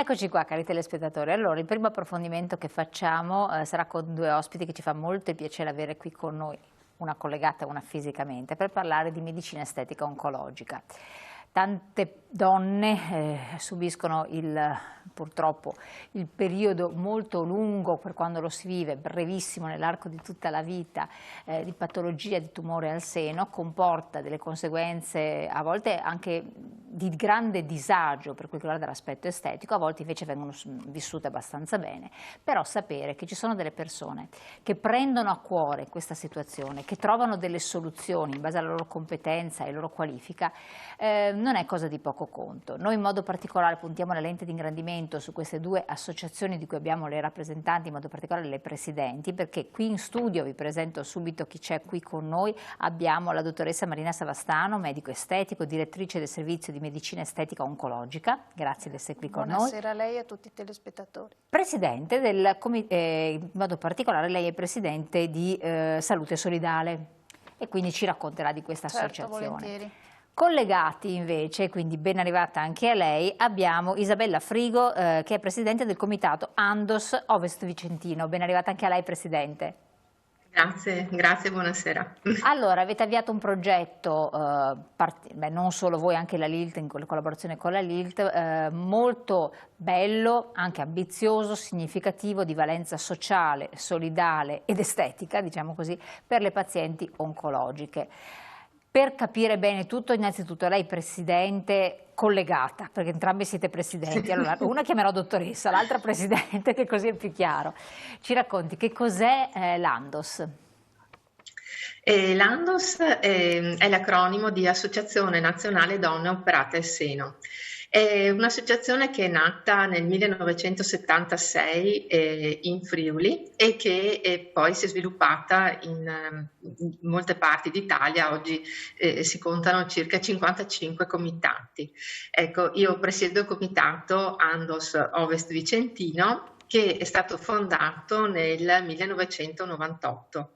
Eccoci qua, cari telespettatori. Allora, il primo approfondimento che facciamo sarà con due ospiti che ci fa molto piacere avere qui con noi, una collegata e una fisicamente, per parlare di medicina estetica oncologica. Tante donne subiscono purtroppo il periodo molto lungo per quando lo si vive, brevissimo nell'arco di tutta la vita, di patologia di tumore al seno, comporta delle conseguenze a volte anche di grande disagio per quel che riguarda l'aspetto estetico, a volte invece vengono vissute abbastanza bene, però sapere che ci sono delle persone che prendono a cuore questa situazione, che trovano delle soluzioni in base alla loro competenza e loro qualifica, non è cosa di poco conto. Noi in modo particolare puntiamo la lente di ingrandimento su queste due associazioni di cui abbiamo le rappresentanti, in modo particolare le presidenti, perché qui in studio, vi presento subito chi c'è qui con noi, abbiamo la dottoressa Marina Savastano, medico estetico, direttrice del servizio di medicina estetica oncologica, grazie di essere qui con noi. Buonasera a lei e a tutti i telespettatori. Presidente del in modo particolare lei è presidente di Salute Solidale e quindi ci racconterà di questa associazione. Volentieri. Collegati invece, quindi ben arrivata anche a lei, abbiamo Isabella Frigo che è presidente del comitato Andos Ovest Vicentino. Ben arrivata anche a lei, presidente. Grazie, buonasera. Allora, avete avviato un progetto, non solo voi, anche la LILT, in collaborazione con la LILT, molto bello, anche ambizioso, significativo, di valenza sociale, solidale ed estetica, diciamo così, per le pazienti oncologiche. Per capire bene tutto, innanzitutto lei presidente collegata, perché entrambi siete presidenti, allora una chiamerò dottoressa, l'altra presidente, che così è più chiaro. Ci racconti che cos'è l'Andos? L'Andos è l'acronimo di Associazione Nazionale Donne Operate al Seno. È un'associazione che è nata nel 1976 in Friuli e che poi si è sviluppata in molte parti d'Italia. Oggi si contano circa 55 comitati. Ecco, io presiedo il comitato Andos Ovest Vicentino, che è stato fondato nel 1998.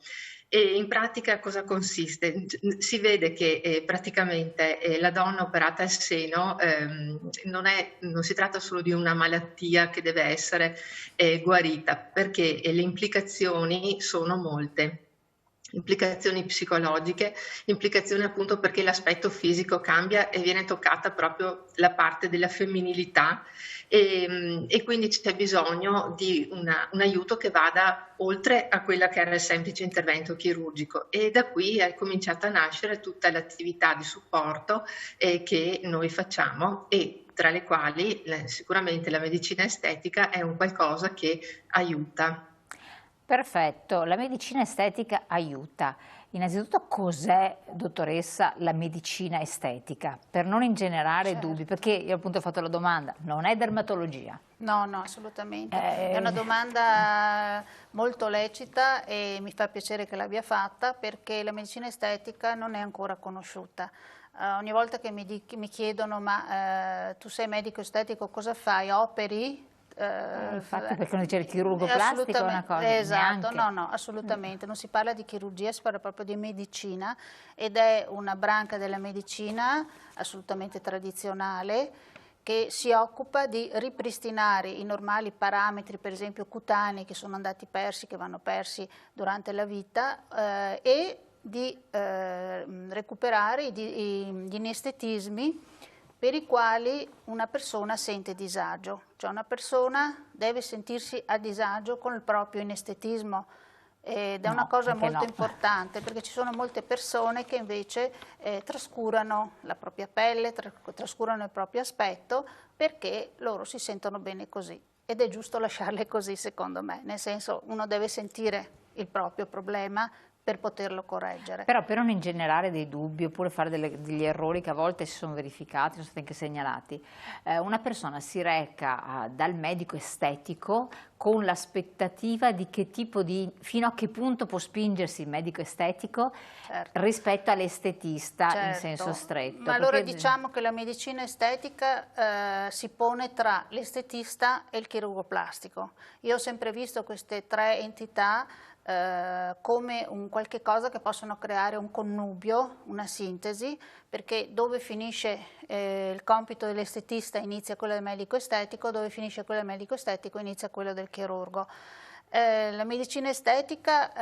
E in pratica cosa consiste? Si vede che praticamente la donna operata al seno non si tratta solo di una malattia che deve essere guarita, perché le implicazioni sono molte. Implicazioni psicologiche, implicazioni appunto perché l'aspetto fisico cambia e viene toccata proprio la parte della femminilità e quindi c'è bisogno di un aiuto che vada oltre a quella che era il semplice intervento chirurgico, e da qui è cominciata a nascere tutta l'attività di supporto che noi facciamo, e tra le quali sicuramente la medicina estetica è un qualcosa che aiuta. Perfetto, la medicina estetica aiuta. Innanzitutto cos'è, dottoressa, la medicina estetica? Per non ingenerare dubbi, perché io appunto ho fatto la domanda, non è dermatologia. No, assolutamente. È una domanda molto lecita e mi fa piacere che l'abbia fatta, perché la medicina estetica non è ancora conosciuta. Ogni volta che mi chiedono ma tu sei medico estetico, cosa fai? Operi? Infatti, perché non dice il chirurgo plastico è una cosa. Esatto, no, assolutamente, non si parla di chirurgia, si parla proprio di medicina, ed è una branca della medicina assolutamente tradizionale che si occupa di ripristinare i normali parametri, per esempio cutanei, che sono andati persi, che vanno persi durante la vita, e di recuperare gli inestetismi per i quali una persona sente disagio, cioè una persona deve sentirsi a disagio con il proprio inestetismo, ed è una cosa molto importante, perché ci sono molte persone che invece trascurano la propria pelle, trascurano il proprio aspetto, perché loro si sentono bene così, ed è giusto lasciarle così, secondo me, nel senso, uno deve sentire il proprio problema per poterlo correggere. Però per non ingenerare dei dubbi oppure fare degli errori che a volte si sono verificati, sono stati anche segnalati, una persona si reca dal medico estetico con l'aspettativa di che tipo fino a che punto può spingersi il medico estetico rispetto all'estetista in senso stretto. Ma allora diciamo che la medicina estetica si pone tra l'estetista e il chirurgo plastico. Io ho sempre visto queste tre entità come un qualche cosa che possono creare un connubio, una sintesi, perché dove finisce il compito dell'estetista inizia quello del medico estetico, dove finisce quello del medico estetico inizia quello del chirurgo. La medicina estetica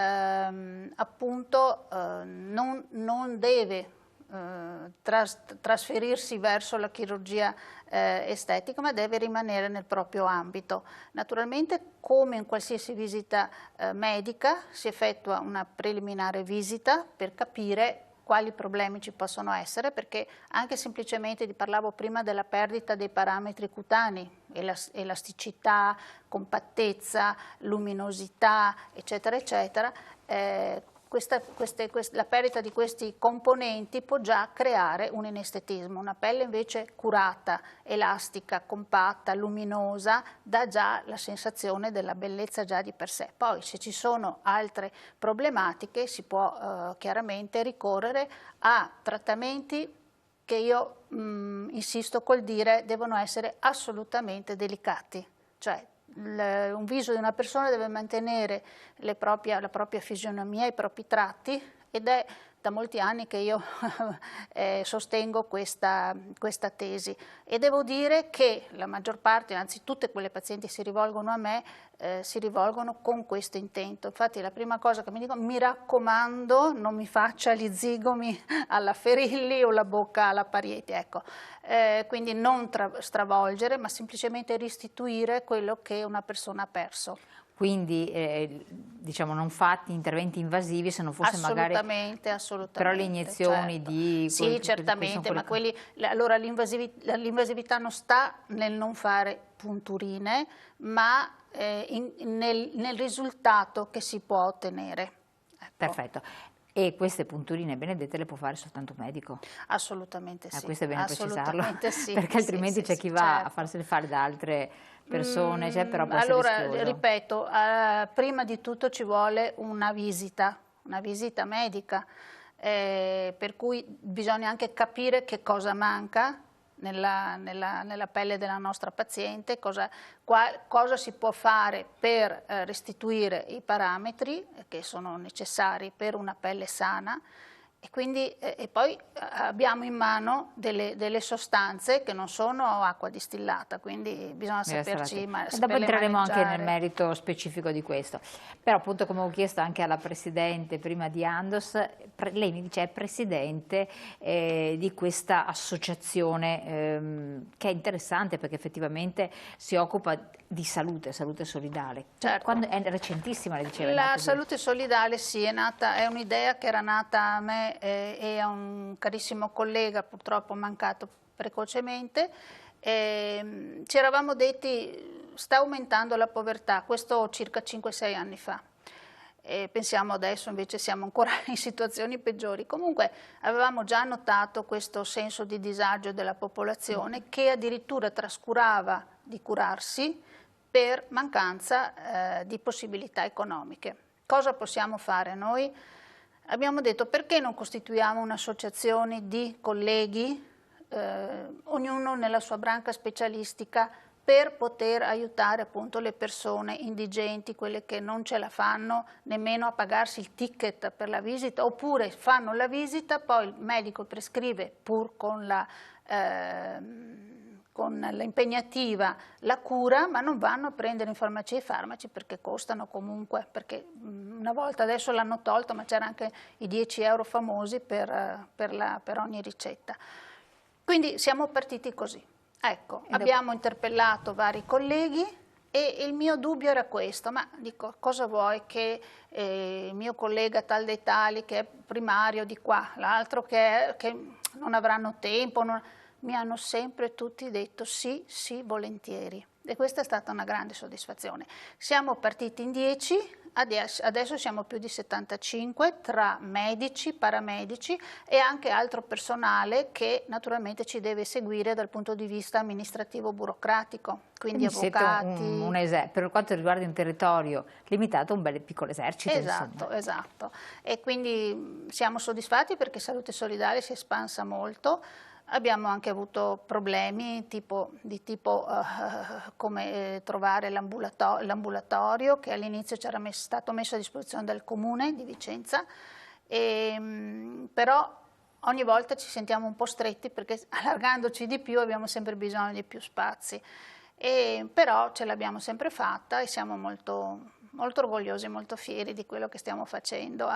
appunto non deve trasferirsi verso la chirurgia estetica, ma deve rimanere nel proprio ambito. Naturalmente, come in qualsiasi visita medica, si effettua una preliminare visita per capire quali problemi ci possono essere, perché anche semplicemente, parlavo prima della perdita dei parametri cutanei, elasticità, compattezza, luminosità, eccetera, eccetera, la perdita di questi componenti può già creare un inestetismo. Una pelle invece curata, elastica, compatta, luminosa, dà già la sensazione della bellezza già di per sé. Poi se ci sono altre problematiche si può chiaramente ricorrere a trattamenti che io insisto col dire devono essere assolutamente delicati, cioè un viso di una persona deve mantenere la propria fisionomia, i propri tratti, ed è da molti anni che io sostengo questa tesi, e devo dire che la maggior parte, anzi tutte quelle pazienti che si rivolgono a me, si rivolgono con questo intento. Infatti la prima cosa che mi dicono: mi raccomando, non mi faccia gli zigomi alla Ferilli o la bocca alla Parietti, ecco. Quindi non stravolgere, ma semplicemente restituire quello che una persona ha perso. Quindi diciamo non fatti interventi invasivi, se non fosse assolutamente, magari... Assolutamente. Però le iniezioni certo. di... Sì, certamente, ma quelli... Allora l'invasività non sta nel non fare punturine, ma nel risultato che si può ottenere. Ecco. Perfetto. E queste punturine benedette le può fare soltanto un medico? Assolutamente sì. Questo è bene precisarlo, sì, perché altrimenti c'è chi va certo. a farsele fare da altre persone, però può essere allora, rischioso. ripeto, prima di tutto ci vuole una visita medica, per cui bisogna anche capire che cosa manca nella pelle della nostra paziente, cosa si può fare per restituire i parametri che sono necessari per una pelle sana. E quindi e poi abbiamo in mano delle sostanze che non sono acqua distillata, quindi bisogna saperci maneggiare. Dopo entreremo anche nel merito specifico di questo. Però appunto, come ho chiesto anche alla Presidente prima di Andos, lei mi dice è Presidente di questa associazione che è interessante perché effettivamente si occupa di salute solidale. Certo. Quando è recentissima, le diceva. La salute solidale sì, è un'idea che era nata a me e a un carissimo collega, purtroppo mancato precocemente. Ci eravamo detti: sta aumentando la povertà, questo circa 5-6 anni fa. Pensiamo adesso invece siamo ancora in situazioni peggiori. Comunque avevamo già notato questo senso di disagio della popolazione che addirittura trascurava di curarsi per mancanza di possibilità economiche. Cosa possiamo fare noi? Abbiamo detto: perché non costituiamo un'associazione di colleghi, ognuno nella sua branca specialistica, per poter aiutare appunto le persone indigenti, quelle che non ce la fanno nemmeno a pagarsi il ticket per la visita, oppure fanno la visita, poi il medico prescrive, pur con l'impegnativa, la cura, ma non vanno a prendere in farmacia i farmaci perché costano comunque, perché una volta, adesso l'hanno tolto, ma c'erano anche i 10 euro famosi per ogni ricetta. Quindi siamo partiti così. Ecco, abbiamo interpellato vari colleghi e il mio dubbio era questo: ma dico, cosa vuoi che il mio collega tal dei tali, che è primario di qua, l'altro che non avranno tempo, mi hanno sempre tutti detto sì, volentieri, e questa è stata una grande soddisfazione. Siamo partiti in 10, adesso siamo più di 75 tra medici, paramedici e anche altro personale che naturalmente ci deve seguire dal punto di vista amministrativo burocratico, quindi avvocati. Per quanto riguarda un territorio limitato, un bel piccolo esercito. Esatto. E quindi siamo soddisfatti perché Salute Solidale si è espansa molto. Abbiamo anche avuto problemi di tipo come trovare l'ambulatorio, che all'inizio c'era stato messo a disposizione dal Comune di Vicenza, però ogni volta ci sentiamo un po' stretti perché allargandoci di più abbiamo sempre bisogno di più spazi. Però ce l'abbiamo sempre fatta e siamo molto orgogliosi, molto fieri di quello che stiamo facendo.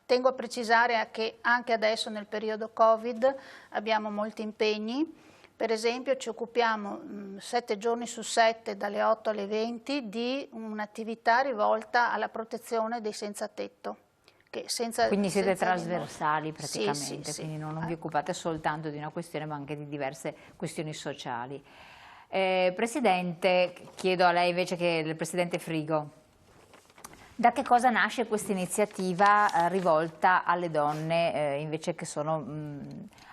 Tengo a precisare che anche adesso nel periodo Covid abbiamo molti impegni. Per esempio ci occupiamo 7 giorni su 7 dalle 8 alle 20 di un'attività rivolta alla protezione dei senza tetto. Quindi siete trasversali praticamente, sì, quindi non vi occupate soltanto di una questione ma anche di diverse questioni sociali. Presidente, chiedo a lei invece che il Presidente Frigo, da che cosa nasce questa iniziativa rivolta alle donne invece che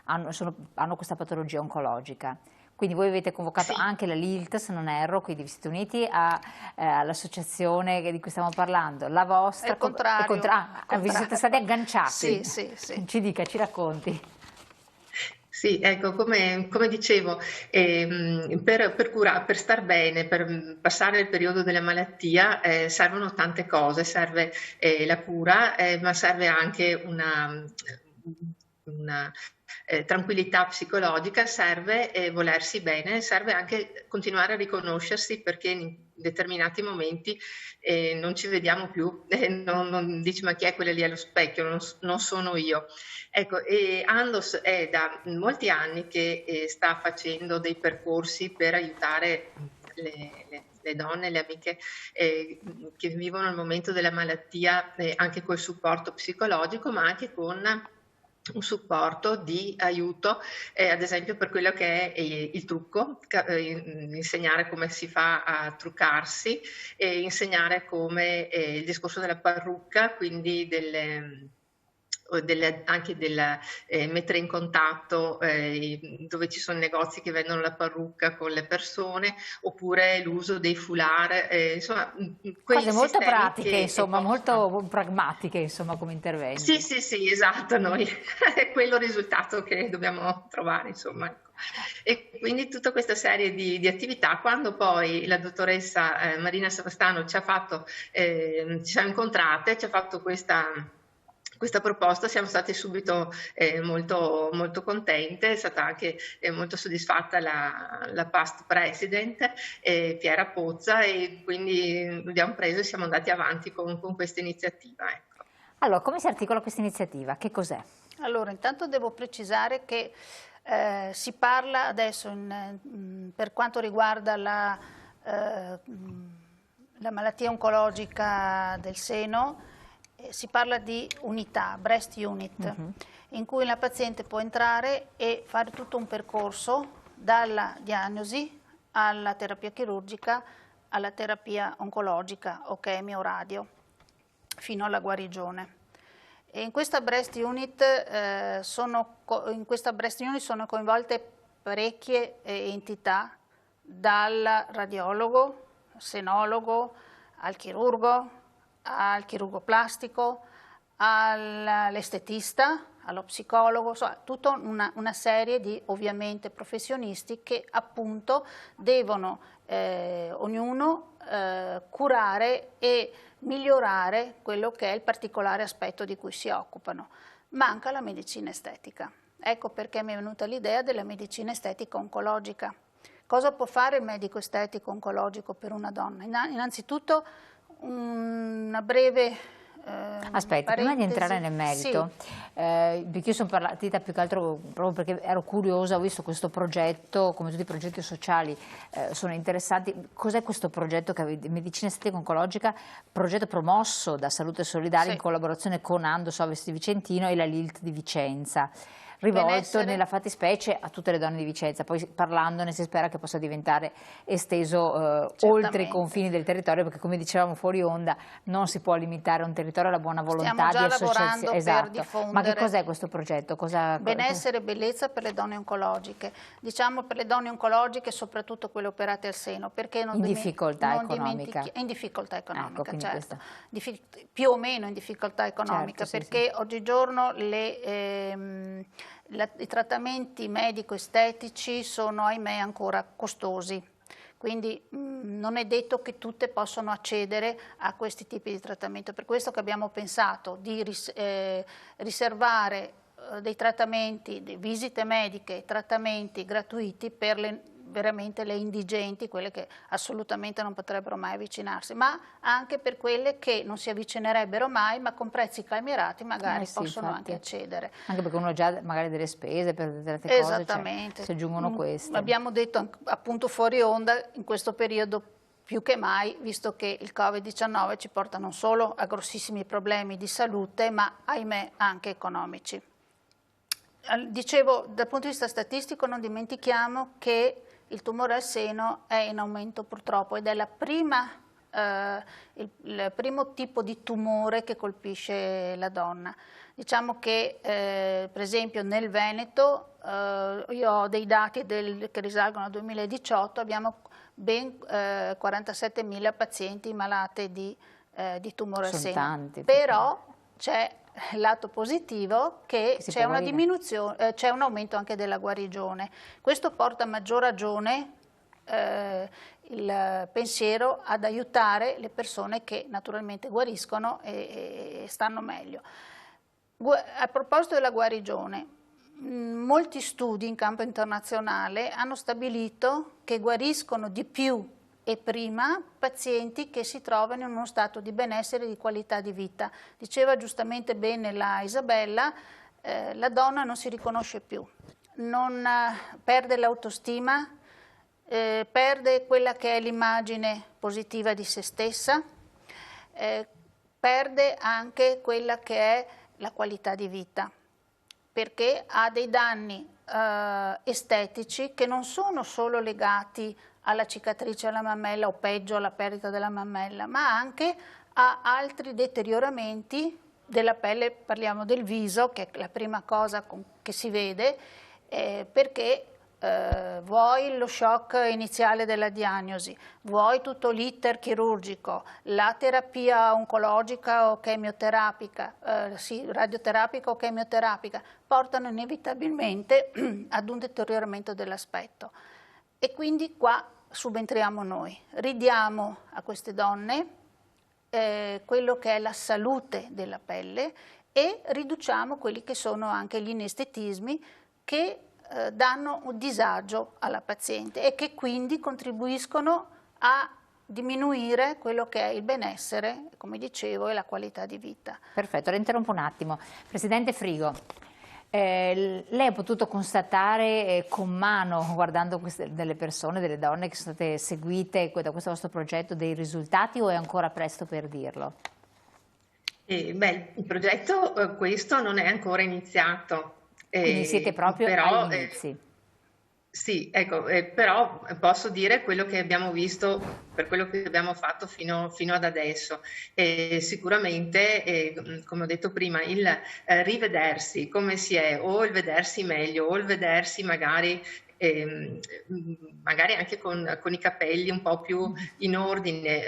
hanno questa patologia oncologica? Quindi voi avete convocato anche la LILT, se non erro, qui degli Stati Uniti, all'associazione di cui stiamo parlando, la vostra... È il contrario. Vi siete stati agganciati? Sì. Ci dica, ci racconti. Sì, ecco, come dicevo, per star bene, per passare il periodo della malattia, servono tante cose, serve la cura, ma serve anche una tranquillità psicologica, serve volersi bene, serve anche continuare a riconoscersi perché in determinati momenti non ci vediamo più, non dici ma chi è quella lì allo specchio, non sono io. Ecco, e Andos è da molti anni che sta facendo dei percorsi per aiutare le donne, le amiche che vivono il momento della malattia anche col supporto psicologico, ma anche con un supporto di aiuto, ad esempio per quello che è il trucco, insegnare come si fa a truccarsi, insegnare come il discorso della parrucca, quindi anche del mettere in contatto dove ci sono negozi che vendono la parrucca con le persone, oppure l'uso dei foulard, insomma cose molto pratiche, insomma, molto pragmatiche, insomma, come interventi. Sì, esatto, noi è quello il risultato che dobbiamo trovare, insomma. E quindi tutta questa serie di attività, quando poi la dottoressa Marina Savastano ci siamo incontrate, ci ha fatto questa proposta, siamo state subito molto, molto contente, è stata anche molto soddisfatta la past president Piera Pozza, e quindi abbiamo preso e siamo andati avanti con questa iniziativa. Ecco. Allora, come si articola questa iniziativa? Che cos'è? Allora, intanto devo precisare che si parla adesso per quanto riguarda la malattia oncologica del seno, si parla di unità, breast unit, in cui la paziente può entrare e fare tutto un percorso dalla diagnosi alla terapia chirurgica, alla terapia oncologica o chemio radio, fino alla guarigione. E in questa breast unit sono coinvolte parecchie entità, dal radiologo, senologo, al chirurgo plastico, all'estetista, allo psicologo, insomma, tutta una serie di ovviamente professionisti che appunto devono ognuno curare e migliorare quello che è il particolare aspetto di cui si occupano. Manca la medicina estetica. Ecco perché mi è venuta l'idea della medicina estetica oncologica. Cosa può fare il medico estetico oncologico per una donna? Innanzitutto una breve Aspetta, prima di entrare nel merito, sì. Perché io sono partita più che altro proprio perché ero curiosa, ho visto questo progetto, come tutti i progetti sociali sono interessanti. Cos'è questo progetto di medicina estetica oncologica, progetto promosso da Salute Solidale in collaborazione con Andos Ovest di Vicentino e la LILT di Vicenza? Rivolto nella fattispecie a tutte le donne di Vicenza, poi parlandone si spera che possa diventare esteso oltre i confini del territorio, perché come dicevamo fuori onda non si può limitare un territorio alla buona volontà di associazioni. Per diffondere. Ma che cos'è questo progetto? Benessere e bellezza per le donne oncologiche, diciamo per le donne oncologiche soprattutto quelle operate al seno, perché in difficoltà economica. In difficoltà economica, ecco, certo, più o meno in difficoltà economica, certo, perché sì. oggigiorno I trattamenti medico-estetici sono, ahimè, ancora costosi. Quindi non è detto che tutte possano accedere a questi tipi di trattamento. Per questo che abbiamo pensato di riservare dei trattamenti, di visite mediche, trattamenti gratuiti per veramente le indigenti, quelle che assolutamente non potrebbero mai avvicinarsi, ma anche per quelle che non si avvicinerebbero mai, ma con prezzi calmierati magari sì, possono infatti. anche accedere. Anche perché uno ha già magari delle spese per determinate cose, Esattamente. cioè, si aggiungono queste. Abbiamo detto appunto fuori onda, in questo periodo più che mai, visto che il Covid-19 ci porta non solo a grossissimi problemi di salute, ma ahimè anche economici. Dicevo, dal punto di vista statistico non dimentichiamo che il tumore al seno è in aumento purtroppo ed è il primo tipo di tumore che colpisce la donna. Diciamo che per esempio nel Veneto, io ho dei dati che risalgono al 2018, abbiamo ben 47.000 pazienti malate di tumore al seno. Tanti, però c'è il lato positivo che c'è una diminuzione, c'è un aumento anche della guarigione. Questo porta a maggior ragione il pensiero ad aiutare le persone che naturalmente guariscono e stanno meglio. A proposito della guarigione, molti studi in campo internazionale hanno stabilito che guariscono di più e prima pazienti che si trovano in uno stato di benessere e di qualità di vita. Diceva giustamente bene la Isabella, la donna non si riconosce più, perde l'autostima, perde quella che è l'immagine positiva di se stessa, perde anche quella che è la qualità di vita, perché ha dei danni estetici che non sono solo legati alla cicatrice alla mammella o peggio alla perdita della mammella, ma anche a altri deterioramenti della pelle. Parliamo del viso, che è la prima cosa che si vede, perché vuoi lo shock iniziale della diagnosi, vuoi tutto l'iter chirurgico, la terapia oncologica o chemioterapica, radioterapica o chemioterapica, portano inevitabilmente ad un deterioramento dell'aspetto. E quindi qua subentriamo noi, ridiamo a queste donne quello che è la salute della pelle e riduciamo quelli che sono anche gli inestetismi che danno un disagio alla paziente e che quindi contribuiscono a diminuire quello che è il benessere, come dicevo, e la qualità di vita. Perfetto, la interrompo un attimo. Presidente Frigo, lei ha potuto constatare con mano, guardando delle persone, delle donne che sono state seguite da questo vostro progetto, dei risultati o è ancora presto per dirlo? Il progetto questo non è ancora iniziato. Quindi siete proprio agli inizi. Sì, ecco, però posso dire quello che abbiamo visto per quello che abbiamo fatto fino ad adesso. Sicuramente, come ho detto prima, il rivedersi come si è, o il vedersi meglio, o il vedersi magari anche con i capelli un po' più in ordine,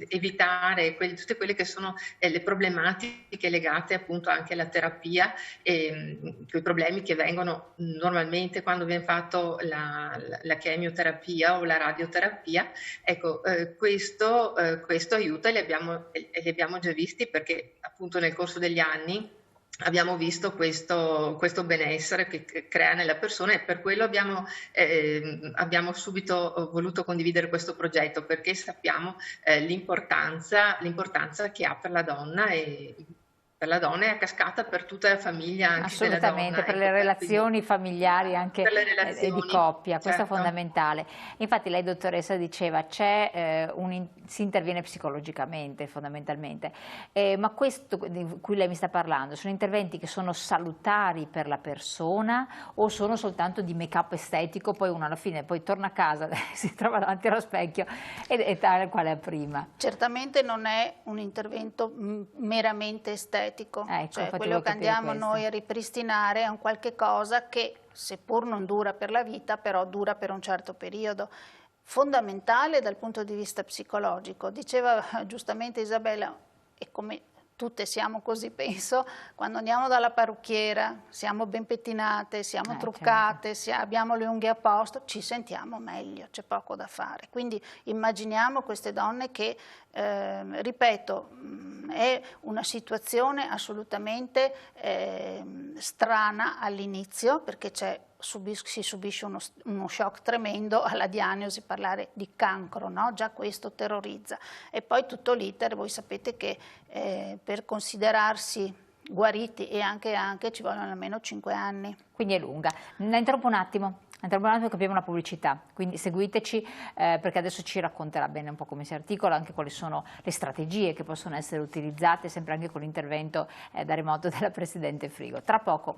evitare tutte quelle che sono le problematiche legate appunto anche alla terapia, quei problemi che vengono normalmente quando viene fatto la chemioterapia o la radioterapia. Ecco, questo aiuta e li abbiamo già visti, perché appunto nel corso degli anni abbiamo visto questo benessere che crea nella persona, e per quello abbiamo subito voluto condividere questo progetto, perché sappiamo l'importanza che ha per la donna e a cascata per tutta la famiglia anche assolutamente, della donna, per le relazioni familiari anche relazioni, di coppia, questo certo. è fondamentale. Infatti lei, dottoressa, diceva si interviene psicologicamente fondamentalmente, ma questo di cui lei mi sta parlando sono interventi che sono salutari per la persona o sono soltanto di make-up estetico, poi uno alla fine poi torna a casa, si trova davanti allo specchio e tale quale è prima? Certamente non è un intervento meramente estetico. Cioè, quello che andiamo noi a ripristinare è un qualche cosa che, seppur non dura per la vita, però dura per un certo periodo. Fondamentale dal punto di vista psicologico. Diceva giustamente Isabella, e come tutte siamo così, penso, quando andiamo dalla parrucchiera, siamo ben pettinate, siamo truccate, certo. abbiamo le unghie a posto, ci sentiamo meglio, c'è poco da fare. Quindi immaginiamo queste donne che, ripeto, è una situazione assolutamente strana all'inizio, perché si subisce uno shock tremendo alla diagnosi, parlare di cancro, no? Già questo terrorizza. E poi tutto l'iter, voi sapete che per considerarsi guariti e anche ci vogliono almeno 5 anni. Quindi è lunga. La interrompo un attimo. Che abbiamo una pubblicità, quindi seguiteci perché adesso ci racconterà bene un po' come si articola, anche quali sono le strategie che possono essere utilizzate, sempre anche con l'intervento da remoto della Presidente Frigo. Tra poco.